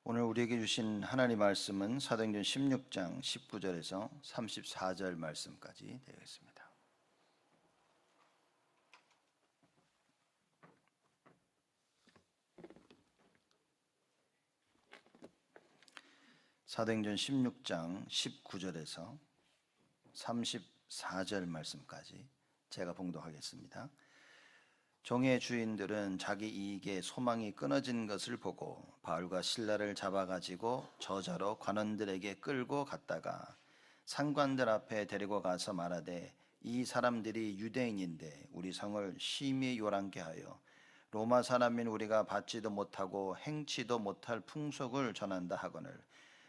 오늘 우리에게 주신 하나님 말씀은 사도행전 16장 19절에서 34절 말씀까지 되겠습니다. 사도행전 16장 19절에서 34절 말씀까지 제가 봉독하겠습니다. 종의 주인들은 자기 이익에 소망이 끊어진 것을 보고 바울과 실라를 잡아가지고 저자로 관원들에게 끌고 갔다가 상관들 앞에 데리고 가서 말하되, 이 사람들이 유대인인데 우리 성을 심히 요란케 하여 로마 사람인 우리가 받지도 못하고 행치도 못할 풍속을 전한다 하거늘,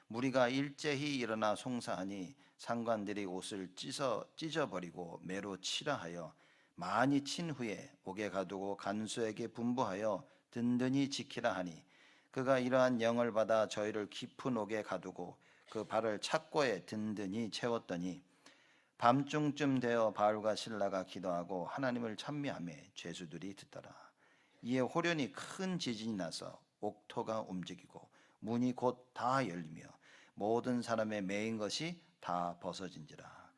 무리가 일제히 일어나 송사하니 상관들이 옷을 찢어버리고 매로 치라 하여 많이 친 후에 옥에 가두고 간수에게 분부하여 든든히 지키라 하니, 그가 이러한 영을 받아 저희를 깊은 옥에 가두고 그 발을 착고에 든든히 채웠더니, 밤중쯤 되어 바울과 실라가 기도하고 하나님을 찬미하매 죄수들이 듣더라. 이에 호련히 큰 지진이 나서 옥토가 움직이고 문이 곧 다 열리며 모든 사람의 매인 것이 다 벗어진지라.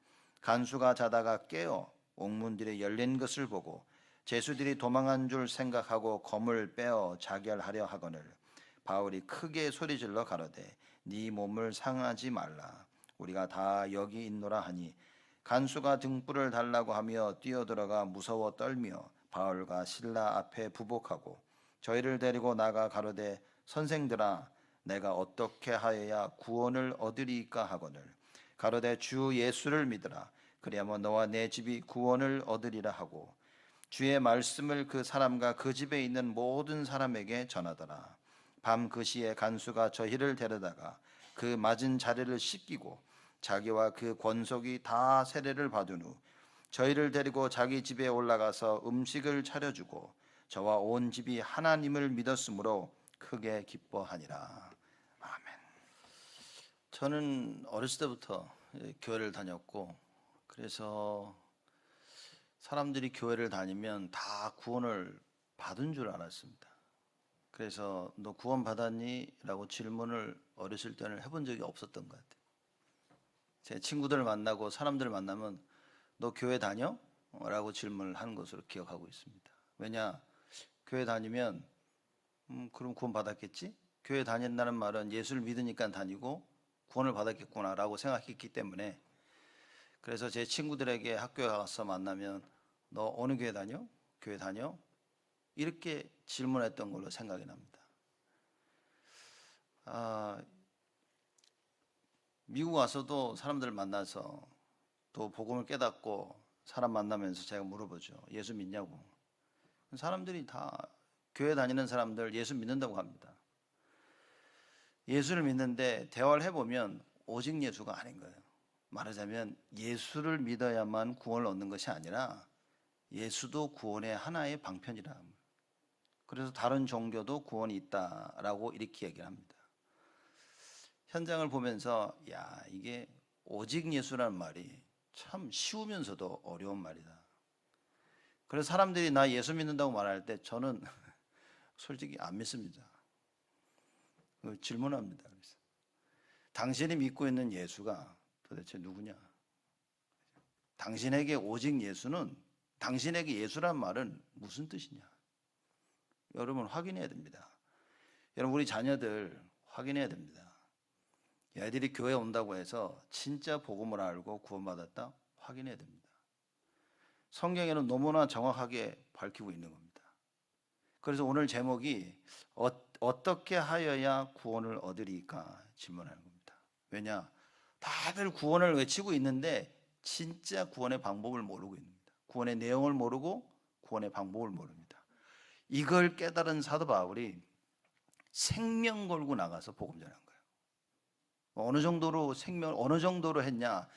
간수가 자다가 깨어 옥문들이 열린 것을 보고 죄수들이 도망한 줄 생각하고 검을 빼어 자결하려 하거늘, 바울이 크게 소리질러 가로되, 네 몸을 상하지 말라, 우리가 다 여기 있노라 하니, 간수가 등불을 달라고 하며 뛰어들어가 무서워 떨며 바울과 실라 앞에 부복하고 저희를 데리고 나가 가로되, 선생들아, 내가 어떻게 하여야 구원을 얻으리까 하거늘, 가로되 주 예수를 믿으라, 그리하면 너와 내 집이 구원을 얻으리라 하고 주의 말씀을 그 사람과 그 집에 있는 모든 사람에게 전하더라. 밤 그 시에 간수가 저희를 데려다가 그 맞은 자리를 씻기고 자기와 그 권속이 다 세례를 받은 후 저희를 데리고 자기 집에 올라가서 음식을 차려주고 저와 온 집이 하나님을 믿었으므로 크게 기뻐하니라. 아멘. 저는 어렸을 때부터 교회를 다녔고, 그래서 사람들이 교회를 다니면 다 구원을 받은 줄 알았습니다. 그래서 너 구원 받았니? 라고 질문을 어렸을 때는 해본 적이 없었던 것 같아요. 제 친구들 만나고 사람들 만나면 너 교회 다녀? 라고 질문을 하는 것으로 기억하고 있습니다. 왜냐? 교회 다니면 그럼 구원 받았겠지? 교회 다닌다는 말은 예수를 믿으니까 다니고 구원을 받았겠구나 라고 생각했기 때문에, 그래서 제 친구들에게 학교에 가서 만나면 너 어느 교회 다녀? 교회 다녀? 이렇게 질문했던 걸로 생각이 납니다. 미국 와서도 사람들을 만나서 또 복음을 깨닫고 사람 만나면서 제가 물어보죠. 예수 믿냐고. 사람들이 다 교회 다니는 사람들 예수 믿는다고 합니다. 예수를 믿는데 대화를 해보면 오직 예수가 아닌 거예요. 말하자면 예수를 믿어야만 구원을 얻는 것이 아니라 예수도 구원의 하나의 방편이라. 그래서 다른 종교도 구원이 있다라고 이렇게 얘기를 합니다. 현장을 보면서 이게 오직 예수라는 말이 참 쉬우면서도 어려운 말이다. 그래서 사람들이 나 예수 믿는다고 말할 때 저는 솔직히 안 믿습니다. 질문합니다. 그래서 당신이 믿고 있는 예수가 도대체 누구냐? 당신에게 오직 예수는, 당신에게 예수란 말은 무슨 뜻이냐? 여러분 확인해야 됩니다. 여러분 우리 자녀들 확인해야 됩니다. 애들이 교회 온다고 해서 진짜 복음을 알고 구원받았다? 확인해야 됩니다. 성경에는 너무나 정확하게 밝히고 있는 겁니다. 그래서 오늘 제목이 어떻게 하여야 구원을 얻으리까 질문하는 겁니다. 왜냐? 다들 구원을 외치고 있는데 진짜 구원의 방법을 모르고 있습니다. 구원의 내용을 모르고 구원의 방법을 모릅니다. 이걸 깨달은 사도 바울이 생명 걸고 나가서 복음 전한 거예요. 어느 정도로 했냐?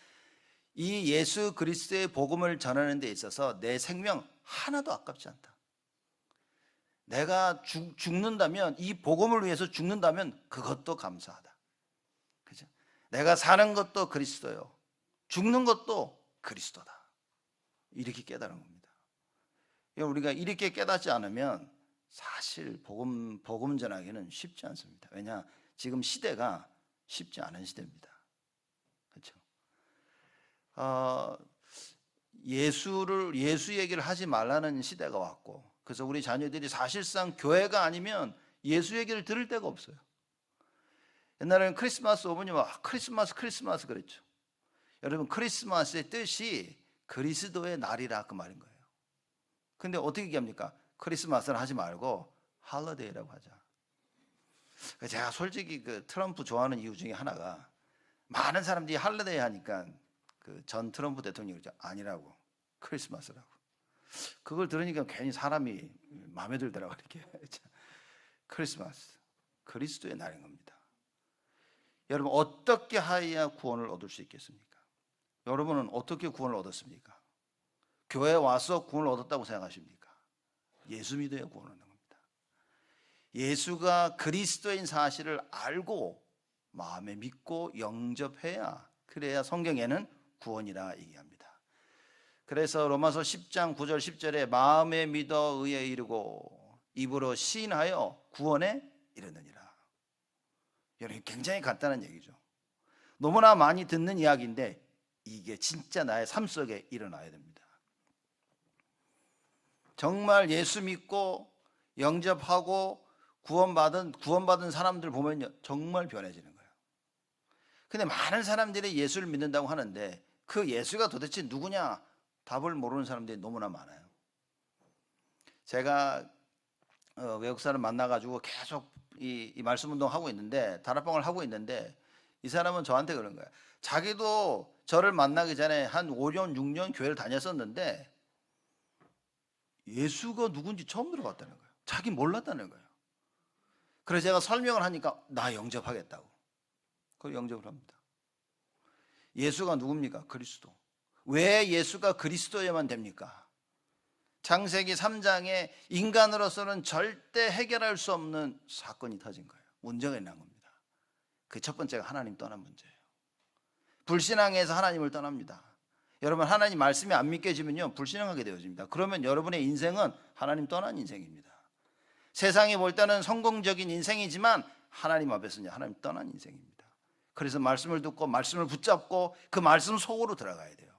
이 예수 그리스도의 복음을 전하는 데 있어서 내 생명 하나도 아깝지 않다. 내가 죽는다면, 이 복음을 위해서 죽는다면 그것도 감사하다. 그죠? 내가 사는 것도 그리스도요, 죽는 것도 그리스도다. 이렇게 깨달은 겁니다. 우리가 이렇게 깨닫지 않으면 사실 복음 전하기는 쉽지 않습니다. 왜냐, 지금 시대가 쉽지 않은 시대입니다. 그렇죠? 예수 얘기를 하지 말라는 시대가 왔고, 그래서 우리 자녀들이 사실상 교회가 아니면 예수 얘기를 들을 데가 없어요. 옛날에는 크리스마스 오면 막 크리스마스 그랬죠. 여러분, 크리스마스의 뜻이 그리스도의 날이라 그 말인 거예요. 근데 어떻게 얘기합니까? 크리스마스를 하지 말고 할러데이라고 하자. 제가 솔직히 그 트럼프 좋아하는 이유 중에 하나가, 많은 사람들이 할러데이 하니까 그 전 트럼프 대통령이 아니라고, 크리스마스라고. 그걸 들으니까 괜히 사람이 마음에 들더라고요. 이렇게. 크리스마스, 그리스도의 날인 겁니다. 여러분, 어떻게 하여야 구원을 얻을 수 있겠습니까? 여러분은 어떻게 구원을 얻었습니까? 교회에 와서 구원을 얻었다고 생각하십니까? 예수 믿어야 구원을 얻는 겁니다. 예수가 그리스도인 사실을 알고 마음에 믿고 영접해야, 그래야 성경에는 구원이라 얘기합니다. 그래서 로마서 10장 9절 10절에 마음에 믿어 의에 이르고 입으로 시인하여 구원에 이르느니라. 여러분, 굉장히 간단한 얘기죠. 너무나 많이 듣는 이야기인데 이게 진짜 나의 삶 속에 일어나야 됩니다. 정말 예수 믿고 영접하고 구원받은 사람들 보면요, 정말 변해지는 거예요. 근데 많은 사람들이 예수를 믿는다고 하는데 그 예수가 도대체 누구냐 답을 모르는 사람들이 너무나 많아요. 제가 외국 사람 만나가지고 계속 이 말씀 운동하고 있는데, 다락방을 하고 있는데, 이 사람은 저한테 그런 거예요. 자기도 저를 만나기 전에 한 5년 6년 교회를 다녔었는데 예수가 누군지 처음 들어봤다는 거예요. 자기 몰랐다는 거예요. 그래서 제가 설명을 하니까 나 영접하겠다고. 그걸 영접을 합니다. 예수가 누굽니까? 그리스도. 왜 예수가 그리스도에만 됩니까? 창세기 3장에 인간으로서는 절대 해결할 수 없는 사건이 터진 거예요. 문제가 일어난 겁니다. 그 첫 번째가 하나님 떠난 문제예요. 불신앙에서 하나님을 떠납니다. 여러분, 하나님 말씀이 안 믿겨지면요, 불신앙하게 되어집니다. 그러면 여러분의 인생은 하나님 떠난 인생입니다. 세상이 볼 때는 성공적인 인생이지만 하나님 앞에서는 하나님 떠난 인생입니다. 그래서 말씀을 듣고 말씀을 붙잡고 그 말씀 속으로 들어가야 돼요.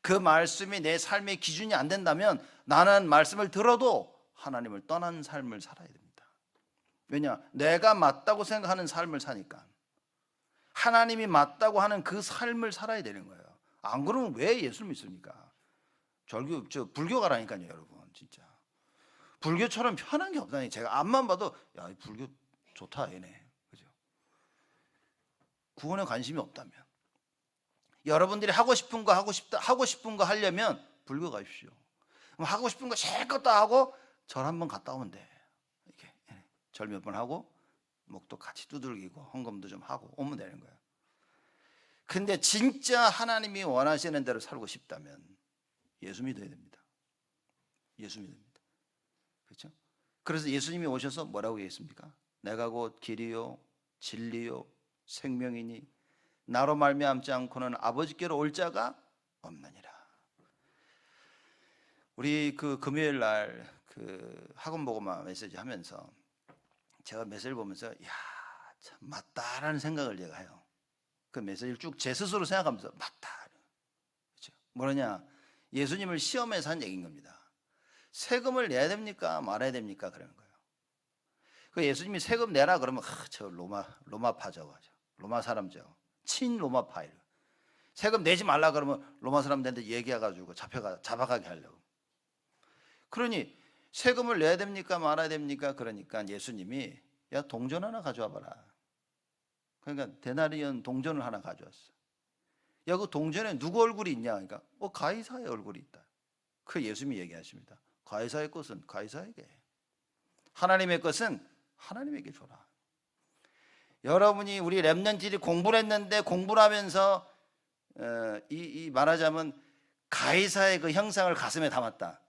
그 말씀이 내 삶의 기준이 안 된다면 나는 말씀을 들어도 하나님을 떠난 삶을 살아야 됩니다. 왜냐? 내가 맞다고 생각하는 삶을 사니까. 하나님이 맞다고 하는 그 삶을 살아야 되는 거예요. 안 그러면 왜 예수를 믿습니까? 불교가라니까요, 여러분. 진짜 불교처럼 편한 게 없다니. 제가 앞만 봐도 야, 불교 좋다 얘네. 그죠? 구원에 관심이 없다면, 여러분들이 하고 싶은 거 하려면 불교 가십시오. 하고 싶은 거 실컷 다 하고 절 한번 갔다 오면 돼. 이렇게 절 몇 번 하고 목도 같이 두들기고 헌금도 좀 하고 오면 되는 거예요. 근데 진짜 하나님이 원하시는 대로 살고 싶다면 예수 믿어야 됩니다. 예수 믿어야 됩니다. 그렇죠? 그래서 예수님이 오셔서 뭐라고 얘기했습니까? 내가 곧 길이요 진리요 생명이니 나로 말미암지 않고는 아버지께로 올 자가 없느니라. 우리 그 금요일 날 그 학원 보고만 메시지 하면서 제가 메시지를 보면서 야, 참 맞다라는 생각을 제가 해요. 그 메시지를 쭉 제 스스로 생각하면서 맞다. 그렇죠? 뭐냐? 예수님을 시험해서 한 얘기인 겁니다. 세금을 내야 됩니까? 말아야 됩니까? 그러는 거예요. 그 예수님이 세금 내라 그러면 저 로마파죠. 로마 사람죠. 친로마파일. 세금 내지 말라 그러면 로마 사람들한테 얘기해가지고 잡아가게 하려고. 그러니 세금을 내야 됩니까? 말아야 됩니까? 그러니까 예수님이 야, 동전 하나 가져와 봐라. 그러니까 데나리온 동전을 하나 가져왔어. 야, 그 동전에 누구 얼굴이 있냐? 그러니까 가이사의 얼굴이 있다. 그 예수님이 얘기하십니다. 가이사의 것은 가이사에게, 하나님의 것은 하나님에게 줘라. 여러분이 우리 렘넌트들이 공부를 했는데 공부를 하면서 말하자면 가이사의 그 형상을 가슴에 담았다.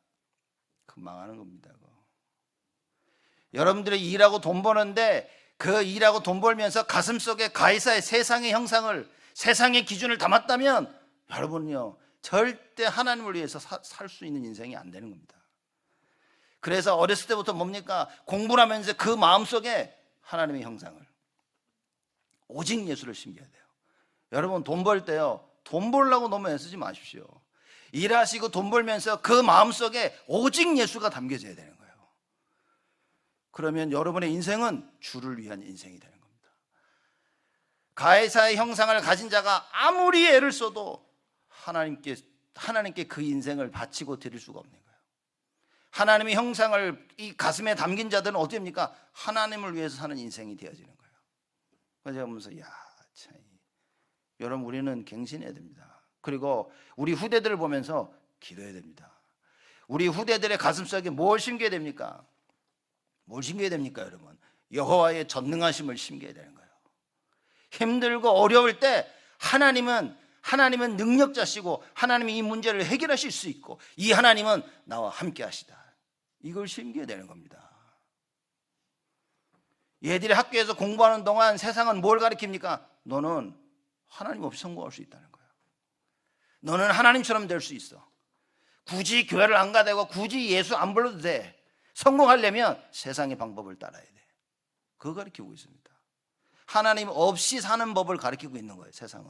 그 망하는 겁니다. 그거. 여러분들이 일하고 돈 버는데 그 일하고 돈 벌면서 가슴속에 가이사의 세상의 형상을, 세상의 기준을 담았다면 여러분요 절대 하나님을 위해서 살 수 있는 인생이 안 되는 겁니다. 그래서 어렸을 때부터 뭡니까? 공부를 하면서 그 마음속에 하나님의 형상을, 오직 예수를 심겨야 돼요. 여러분, 돈 벌 때요, 돈 벌려고 너무 애쓰지 마십시오. 일하시고 돈 벌면서 그 마음속에 오직 예수가 담겨져야 되는 거예요. 그러면 여러분의 인생은 주를 위한 인생이 되는 겁니다. 가해사의 형상을 가진 자가 아무리 애를 써도 하나님께 그 인생을 바치고 드릴 수가 없는 거예요. 하나님의 형상을 이 가슴에 담긴 자들은 어떻게 됩니까? 하나님을 위해서 사는 인생이 되어지는 거예요. 그래서 제가 보면서 참, 여러분, 우리는 갱신해야 됩니다. 그리고 우리 후대들을 보면서 기도해야 됩니다. 우리 후대들의 가슴속에 뭘 심겨야 됩니까? 뭘 심겨야 됩니까, 여러분? 여호와의 전능하심을 심겨야 되는 거예요. 힘들고 어려울 때 하나님은 능력자시고 하나님이 이 문제를 해결하실 수 있고 이 하나님은 나와 함께 하시다. 이걸 심겨야 되는 겁니다. 얘들이 학교에서 공부하는 동안 세상은 뭘 가르칩니까? 너는 하나님 없이 성공할 수 있다는 거예요. 너는 하나님처럼 될 수 있어. 굳이 교회를 안 가도 되고 굳이 예수 안 불러도 돼. 성공하려면 세상의 방법을 따라야 돼. 그거 가르치고 있습니다. 하나님 없이 사는 법을 가르치고 있는 거예요, 세상은.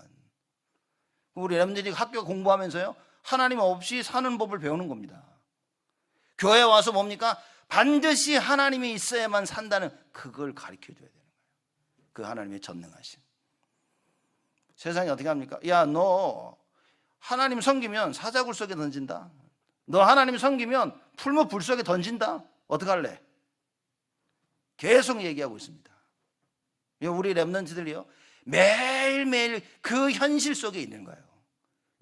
우리 여러분들이 학교 공부하면서요, 하나님 없이 사는 법을 배우는 겁니다. 교회 와서 뭡니까? 반드시 하나님이 있어야만 산다는 그걸 가르쳐줘야 되는 거예요. 그 하나님의 전능하심. 세상이 어떻게 합니까? 야, 너 하나님 섬기면 사자굴 속에 던진다. 너 하나님 섬기면 풀무 불 속에 던진다. 어떡할래? 계속 얘기하고 있습니다. 우리 랩런트들이요, 매일매일 그 현실 속에 있는 거예요.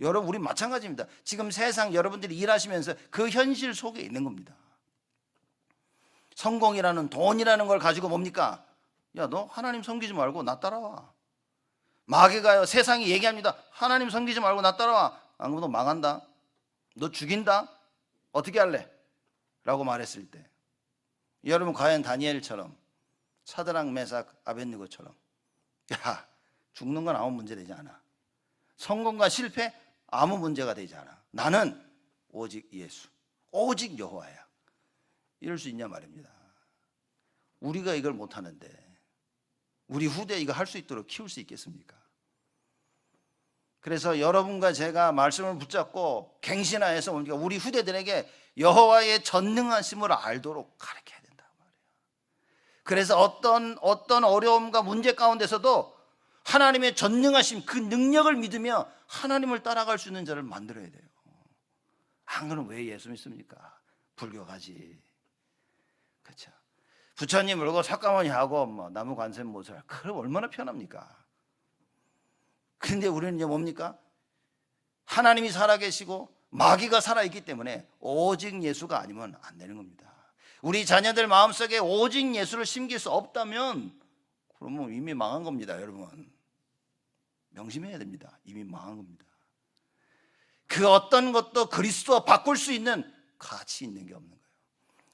여러분, 우리 마찬가지입니다. 지금 세상 여러분들이 일하시면서 그 현실 속에 있는 겁니다. 성공이라는 돈이라는 걸 가지고 뭡니까? 야, 너 하나님 섬기지 말고 나 따라와. 마귀가요, 세상이 얘기합니다. 하나님 섬기지 말고 나 따라와. 안 그러면 너 망한다. 너 죽인다. 어떻게 할래? 라고 말했을 때, 여러분, 과연 다니엘처럼, 사드락 메삭 아벳느고처럼, 야, 죽는 건 아무 문제 되지 않아. 성공과 실패 아무 문제가 되지 않아. 나는 오직 예수, 오직 여호와야. 이럴 수 있냐 말입니다. 우리가 이걸 못하는데 우리 후대 이거 할 수 있도록 키울 수 있겠습니까? 그래서 여러분과 제가 말씀을 붙잡고 갱신하여서 우리 후대들에게 여호와의 전능하심을 알도록 가르쳐야 된다 말이에요. 그래서 어떤 어려움과 문제 가운데서도 하나님의 전능하심, 그 능력을 믿으며 하나님을 따라갈 수 있는 자를 만들어야 돼요. 안 그러면 왜 예수 믿습니까? 불교 가지. 그렇죠. 부처님 물고 석가모니 하고 나무 관세 모살, 그럼 얼마나 편합니까? 그런데 우리는 이제 뭡니까? 하나님이 살아계시고 마귀가 살아있기 때문에 오직 예수가 아니면 안 되는 겁니다. 우리 자녀들 마음속에 오직 예수를 심길 수 없다면 그러면 이미 망한 겁니다, 여러분. 명심해야 됩니다. 이미 망한 겁니다. 그 어떤 것도 그리스도와 바꿀 수 있는 가치 있는 게 없는 거예요.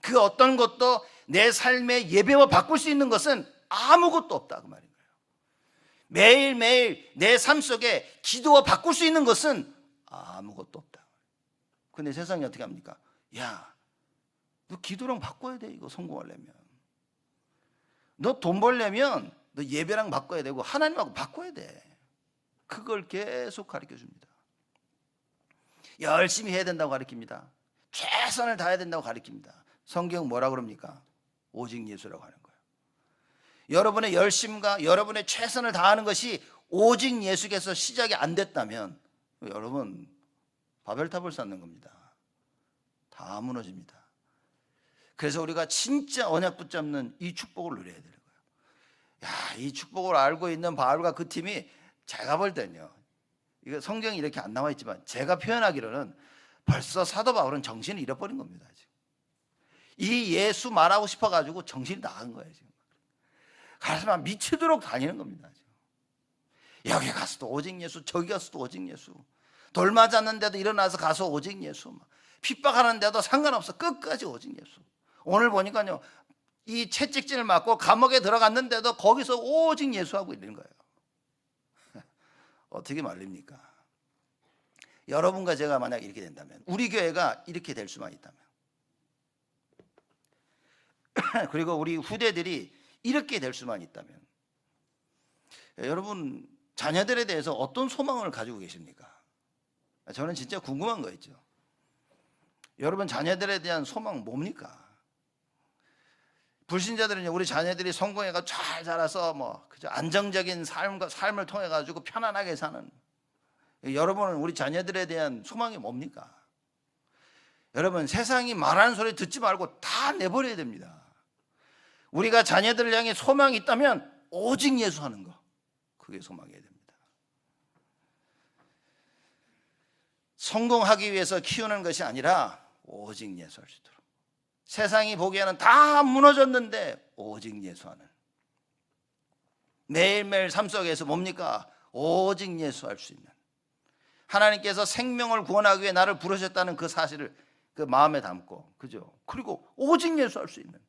그 어떤 것도 내 삶의 예배와 바꿀 수 있는 것은 아무것도 없다, 그 말인 거예요. 매일매일 내 삶 속에 기도와 바꿀 수 있는 것은 아무것도 없다. 근데 세상이 어떻게 합니까? 야, 너 기도랑 바꿔야 돼, 이거 성공하려면. 너 돈 벌려면 너 예배랑 바꿔야 되고 하나님하고 바꿔야 돼. 그걸 계속 가르쳐 줍니다. 열심히 해야 된다고 가르칩니다. 최선을 다해야 된다고 가르칩니다. 성경 뭐라 그럽니까? 오직 예수라고 하는 거예요. 여러분의 열심과 여러분의 최선을 다하는 것이 오직 예수께서 시작이 안 됐다면 여러분 바벨탑을 쌓는 겁니다. 다 무너집니다. 그래서 우리가 진짜 언약 붙잡는 이 축복을 누려야 되는 거예요. 야, 이 축복을 알고 있는 바울과 그 팀이 제가 볼 때는요, 이거 성경이 이렇게 안 나와 있지만 제가 표현하기로는 벌써 사도 바울은 정신을 잃어버린 겁니다. 지금. 이 예수 말하고 싶어가지고 정신이 나간 거예요. 지금. 가서 막 미치도록 다니는 겁니다. 지금. 여기 가서도 오직 예수, 저기 가서도 오직 예수. 돌 맞았는데도 일어나서 가서 오직 예수. 핍박하는데도 상관없어. 끝까지 오직 예수. 오늘 보니까요, 이 채찍질을 맞고 감옥에 들어갔는데도 거기서 오직 예수하고 있는 거예요. 어떻게 말립니까? 여러분과 제가 만약 이렇게 된다면, 우리 교회가 이렇게 될 수만 있다면, 그리고 우리 후대들이 이렇게 될 수만 있다면, 여러분 자녀들에 대해서 어떤 소망을 가지고 계십니까? 저는 진짜 궁금한 거 있죠. 여러분 자녀들에 대한 소망 뭡니까? 불신자들은 우리 자녀들이 성공해가 잘 자라서 그저 안정적인 삶을 통해 가지고 편안하게 사는, 여러분은 우리 자녀들에 대한 소망이 뭡니까? 여러분 세상이 말하는 소리 듣지 말고 다 내버려야 됩니다. 우리가 자녀들을 향해 소망이 있다면 오직 예수하는 거, 그게 소망이어야 됩니다. 성공하기 위해서 키우는 것이 아니라 오직 예수할 수 있도록, 세상이 보기에는 다 무너졌는데 오직 예수하는, 매일매일 삶 속에서 뭡니까? 오직 예수할 수 있는, 하나님께서 생명을 구원하기 위해 나를 부르셨다는 그 사실을 그 마음에 담고, 그죠? 그리고 오직 예수할 수 있는,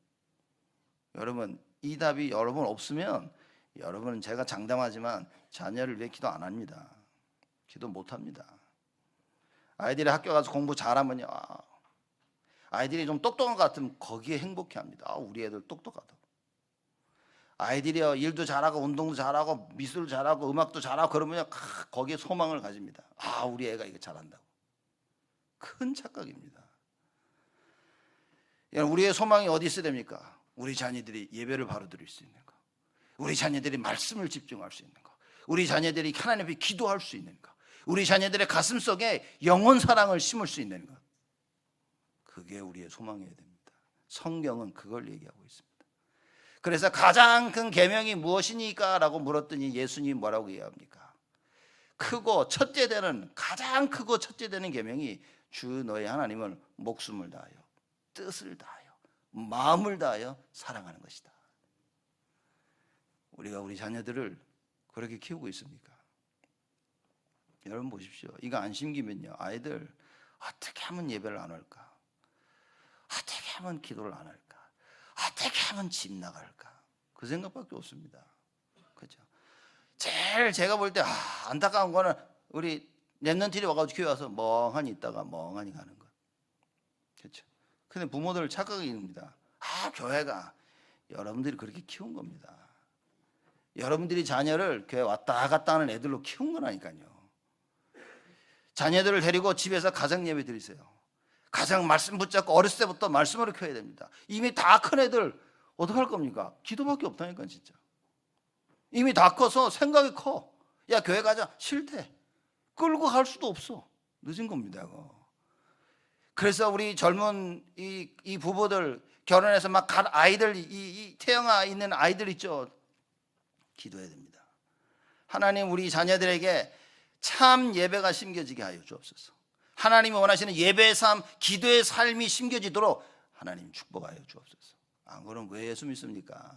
여러분 이 답이 여러분 없으면 여러분은, 제가 장담하지만 자녀를 위해 기도 안 합니다. 기도 못 합니다. 아이들이 학교 가서 공부 잘하면요, 아이들이 좀 똑똑한 것 같으면 거기에 행복해합니다. 우리 애들 똑똑하다. 아이들이요 일도 잘하고 운동도 잘하고 미술도 잘하고 음악도 잘하고 그러면요 거기에 소망을 가집니다. 우리 애가 이거 잘한다고. 큰 착각입니다. 우리의 소망이 어디 있어야 됩니까? 우리 자녀들이 예배를 바로 드릴 수 있는 거, 우리 자녀들이 말씀을 집중할 수 있는 거, 우리 자녀들이 하나님 앞에 기도할 수 있는 거, 우리 자녀들의 가슴 속에 영혼 사랑을 심을 수 있는 것, 그게 우리의 소망이어야 됩니다. 성경은 그걸 얘기하고 있습니다. 그래서 가장 큰 계명이 무엇이니까? 라고 물었더니 예수님이 뭐라고 얘기합니까? 크고 첫째 되는, 가장 크고 첫째 되는 계명이 주 너의 하나님을 목숨을 다하여 뜻을 다하여 마음을 다하여 사랑하는 것이다. 우리가 우리 자녀들을 그렇게 키우고 있습니까? 여러분 보십시오. 이거 안 심기면요 아이들 어떻게 하면 예배를 안 할까? 어떻게 하면 기도를 안 할까? 어떻게 하면 집 나갈까? 그 생각밖에 없습니다. 그렇죠? 제일 제가 볼 때 안타까운 거는 우리 랩런트들이 와가지고 교회 와서 멍하니 있다가 멍하니 가는 것. 그렇죠? 근데 부모들 착각입니다. 교회가 여러분들이 그렇게 키운 겁니다. 여러분들이 자녀를 교회 왔다 갔다 하는 애들로 키운 거라니까요. 자녀들을 데리고 집에서 가정 예배 드리세요. 가장 말씀 붙잡고 어렸을 때부터 말씀으로 켜야 됩니다. 이미 다 큰 애들 어떡할 겁니까? 기도밖에 없다니까 진짜. 이미 다 커서 생각이 커. 야 교회 가자. 싫대. 끌고 갈 수도 없어. 늦은 겁니다 이거. 그래서 우리 젊은 이 부부들 결혼해서 막 갈 아이들, 이 태영아 있는 아이들 있죠. 기도해야 됩니다. 하나님 우리 자녀들에게 참 예배가 심겨지게 하여 주옵소서. 하나님이 원하시는 예배의 삶, 기도의 삶이 심겨지도록 하나님 축복하여 주옵소서. 안 그러면 왜 예수 믿습니까?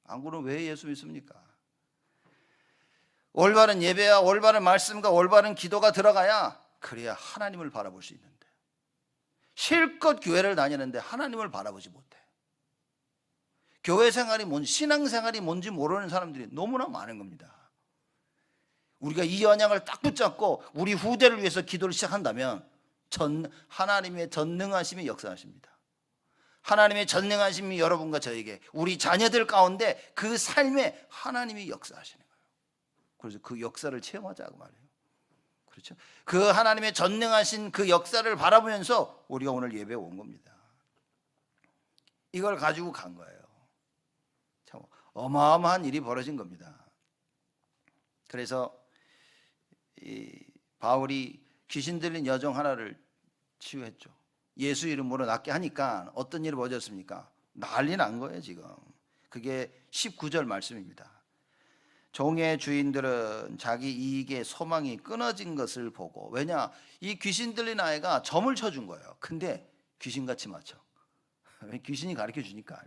안 그러면 왜 예수 믿습니까? 올바른 예배와 올바른 말씀과 올바른 기도가 들어가야, 그래야 하나님을 바라볼 수 있는데, 실컷 교회를 다니는데 하나님을 바라보지 못해. 교회 생활이 뭔지, 신앙 생활이 뭔지 모르는 사람들이 너무나 많은 겁니다. 우리가 이 언약을 딱 붙잡고 우리 후대를 위해서 기도를 시작한다면 하나님의 전능하심이 역사하십니다. 하나님의 전능하심이 여러분과 저에게, 우리 자녀들 가운데 그 삶에 하나님이 역사하시는 거예요. 그래서 그 역사를 체험하자고 말해요. 그렇죠? 그 하나님의 전능하신 그 역사를 바라보면서 우리가 오늘 예배에 온 겁니다. 이걸 가지고 간 거예요. 참 어마어마한 일이 벌어진 겁니다. 그래서 이 바울이 귀신 들린 여종 하나를 치유했죠. 예수 이름으로 낫게 하니까 어떤 일이 벌어졌습니까? 난리 난 거예요 지금. 그게 19절 말씀입니다. 종의 주인들은 자기 이익의 소망이 끊어진 것을 보고, 왜냐? 이 귀신 들린 아이가 점을 쳐준 거예요. 근데 귀신같이 맞춰. 귀신이 가르쳐 주니까.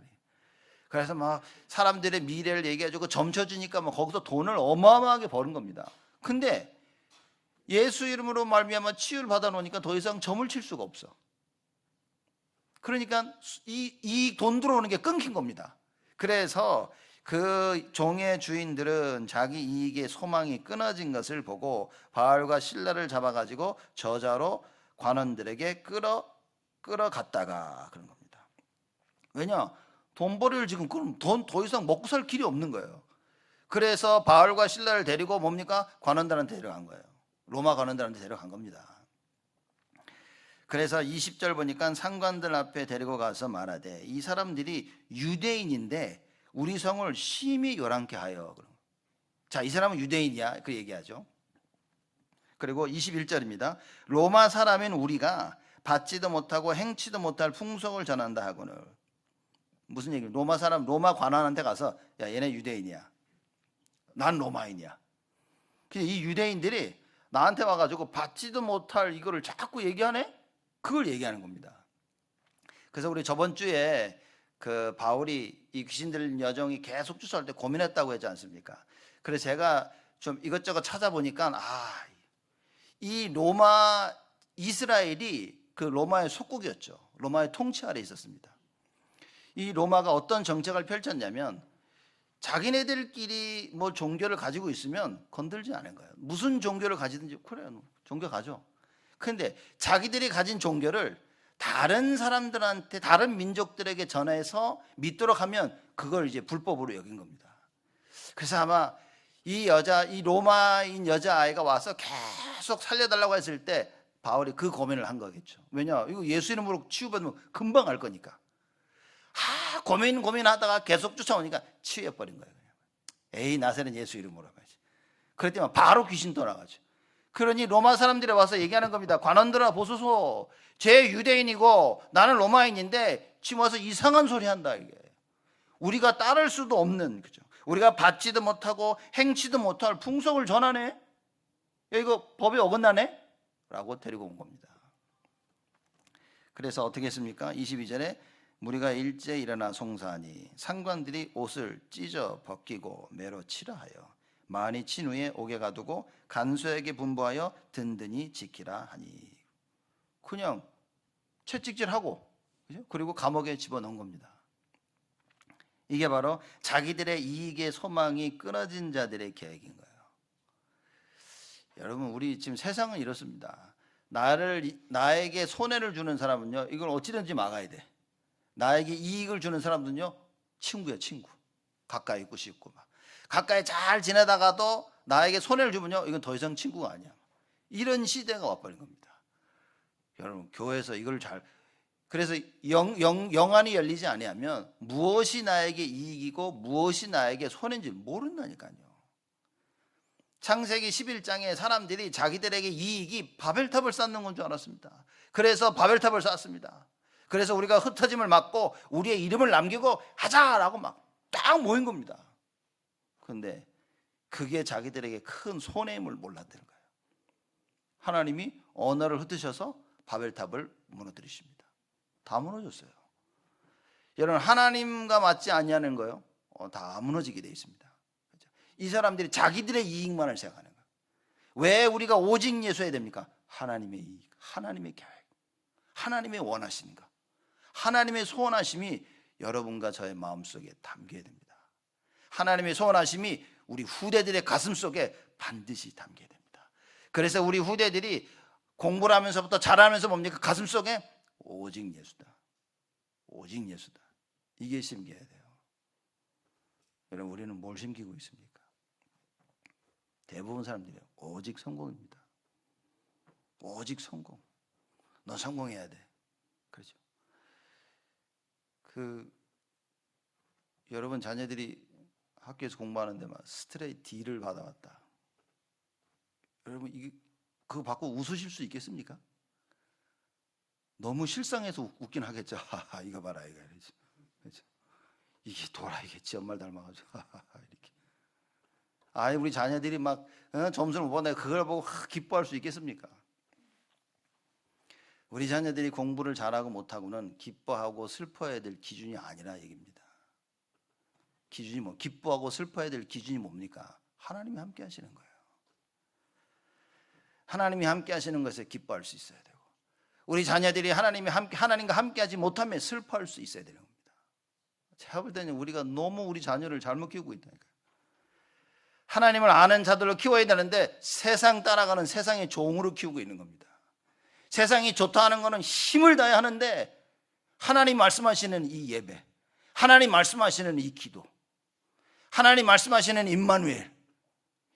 그래서 막 사람들의 미래를 얘기해주고 점 쳐주니까 막 거기서 돈을 어마어마하게 버는 겁니다. 근데 예수 이름으로 말미암아 치유를 받아놓으니까 더 이상 점을 칠 수가 없어. 그러니까 이 돈 들어오는 게 끊긴 겁니다. 그래서 그 종의 주인들은 자기 이익의 소망이 끊어진 것을 보고 바울과 실라를 잡아가지고 저자로 관원들에게 끌어갔다가 그런 겁니다. 왜냐? 돈벌이를 지금 그럼 더 이상 먹고 살 길이 없는 거예요. 그래서 바울과 실라를 데리고 뭡니까? 관원들한테 데려간 거예요. 로마 관원들한테 데려간 겁니다. 그래서 20절 보니까 상관들 앞에 데리고 가서 말하되 이 사람들이 유대인인데 우리 성을 심히 요란케 하여. 자, 이 사람은 유대인이야, 그 얘기하죠. 그리고 21절입니다. 로마 사람인 우리가 받지도 못하고 행치도 못할 풍속을 전한다 하거늘. 무슨 얘기예요? 로마 사람, 로마 관원한테 가서 야, 얘네 유대인이야, 난 로마인이야. 이 유대인들이 나한테 와가지고 받지도 못할 이거를 자꾸 얘기하네? 그걸 얘기하는 겁니다. 그래서 우리 저번 주에 그 바울이 이 귀신 들린 여정이 계속 쫓아올 때 고민했다고 했지 않습니까? 그래서 제가 좀 이것저것 찾아보니까 이 로마, 이스라엘이 그 로마의 속국이었죠. 로마의 통치 아래 있었습니다. 이 로마가 어떤 정책을 펼쳤냐면 자기네들끼리 뭐 종교를 가지고 있으면 건들지 않은 거예요. 무슨 종교를 가지든지 그래요, 종교 가져. 그런데 자기들이 가진 종교를 다른 사람들한테, 다른 민족들에게 전해서 믿도록 하면 그걸 이제 불법으로 여긴 겁니다. 그래서 아마 이 로마인 여자아이가 와서 계속 살려달라고 했을 때 바울이 그 고민을 한 거겠죠. 왜냐? 이거 예수 이름으로 치유받으면 금방 알 거니까. 고민하다가 계속 쫓아오니까 치유해버린 거예요. 에이, 나세는 예수 이름으로 가지. 그랬더니 바로 귀신 돌아가죠. 그러니 로마 사람들이 와서 얘기하는 겁니다. 관원들아 보소서, 제 유대인이고 나는 로마인인데 지금 와서 이상한 소리 한다. 이게 우리가 따를 수도 없는, 그죠? 우리가 받지도 못하고 행치도 못할 풍속을 전하네. 야, 이거 법에 어긋나네? 라고 데리고 온 겁니다. 그래서 어떻게 했습니까? 22절에 무리가 일제 일어나 송사하니 상관들이 옷을 찢어 벗기고 매로 치라 하여 많이 친 후에 옥에 가두고 간수에게 분부하여 든든히 지키라 하니. 그냥 채찍질하고, 그죠? 그리고 감옥에 집어넣은 겁니다. 이게 바로 자기들의 이익의 소망이 끊어진 자들의 계획인 거예요. 여러분, 우리 지금 세상은 이렇습니다. 나에게 손해를 주는 사람은요, 이걸 어찌든지 막아야 돼. 나에게 이익을 주는 사람들은요, 친구야, 친구. 가까이 있고 싶고 막. 가까이 잘 지내다가도 나에게 손해를 주면요, 이건 더 이상 친구가 아니야. 이런 시대가 와버린 겁니다. 여러분, 교회에서 이걸 그래서 영안이 열리지 아니하면 무엇이 나에게 이익이고 무엇이 나에게 손해인지 모른다니까요. 창세기 11장에 사람들이 자기들에게 이익이 바벨탑을 쌓는 건 줄 알았습니다. 그래서 바벨탑을 쌓았습니다. 그래서 우리가 흩어짐을 막고 우리의 이름을 남기고 하자라고 막 딱 모인 겁니다. 그런데 그게 자기들에게 큰 손해임을 몰랐다는 거예요. 하나님이 언어를 흩으셔서 바벨탑을 무너뜨리십니다. 다 무너졌어요. 여러분, 하나님과 맞지 아니하는 거요, 다 무너지게 돼 있습니다. 이 사람들이 자기들의 이익만을 생각하는 거예요. 왜 우리가 오직 예수해야 됩니까? 하나님의 이익, 하나님의 계획, 하나님의 원하시는 것, 하나님의 소원하심이 여러분과 저의 마음속에 담겨야 됩니다. 하나님의 소원하심이 우리 후대들의 가슴속에 반드시 담겨야 됩니다. 그래서 우리 후대들이 공부를 하면서부터 잘하면서 뭡니까? 가슴속에 오직 예수다, 오직 예수다, 이게 심겨야 돼요. 여러분, 우리는 뭘 심기고 있습니까? 대부분 사람들이 오직 성공입니다. 오직 성공. 너 성공해야 돼. 그렇죠? 여러분 자녀들이 학교에서 공부하는데 막 스트레이트 D를 받아왔다. 여러분, 그거 받고 웃으실 수 있겠습니까? 너무 실상해서 웃긴 하겠죠. 이거 봐라, 이거. 그렇죠? 이게 도라이겠지, 엄마를 닮아가지고. 이렇게. 우리 자녀들이 막 점수를 못 받는다, 그걸 보고 기뻐할 수 있겠습니까? 우리 자녀들이 공부를 잘하고 못하고는 기뻐하고 슬퍼해야 될 기준이 아니라 얘기입니다. 기준이 기뻐하고 슬퍼해야 될 기준이 뭡니까? 하나님이 함께 하시는 거예요. 하나님이 함께 하시는 것에 기뻐할 수 있어야 되고, 우리 자녀들이 하나님과 함께 하지 못하면 슬퍼할 수 있어야 되는 겁니다. 제가 볼 때는 우리가 너무 우리 자녀를 잘못 키우고 있다니까요. 하나님을 아는 자들로 키워야 되는데 세상 따라가는 세상의 종으로 키우고 있는 겁니다. 세상이 좋다 하는 것은 힘을 다해 하는데 하나님 말씀하시는 이 예배, 하나님 말씀하시는 이 기도, 하나님 말씀하시는 임마누엘,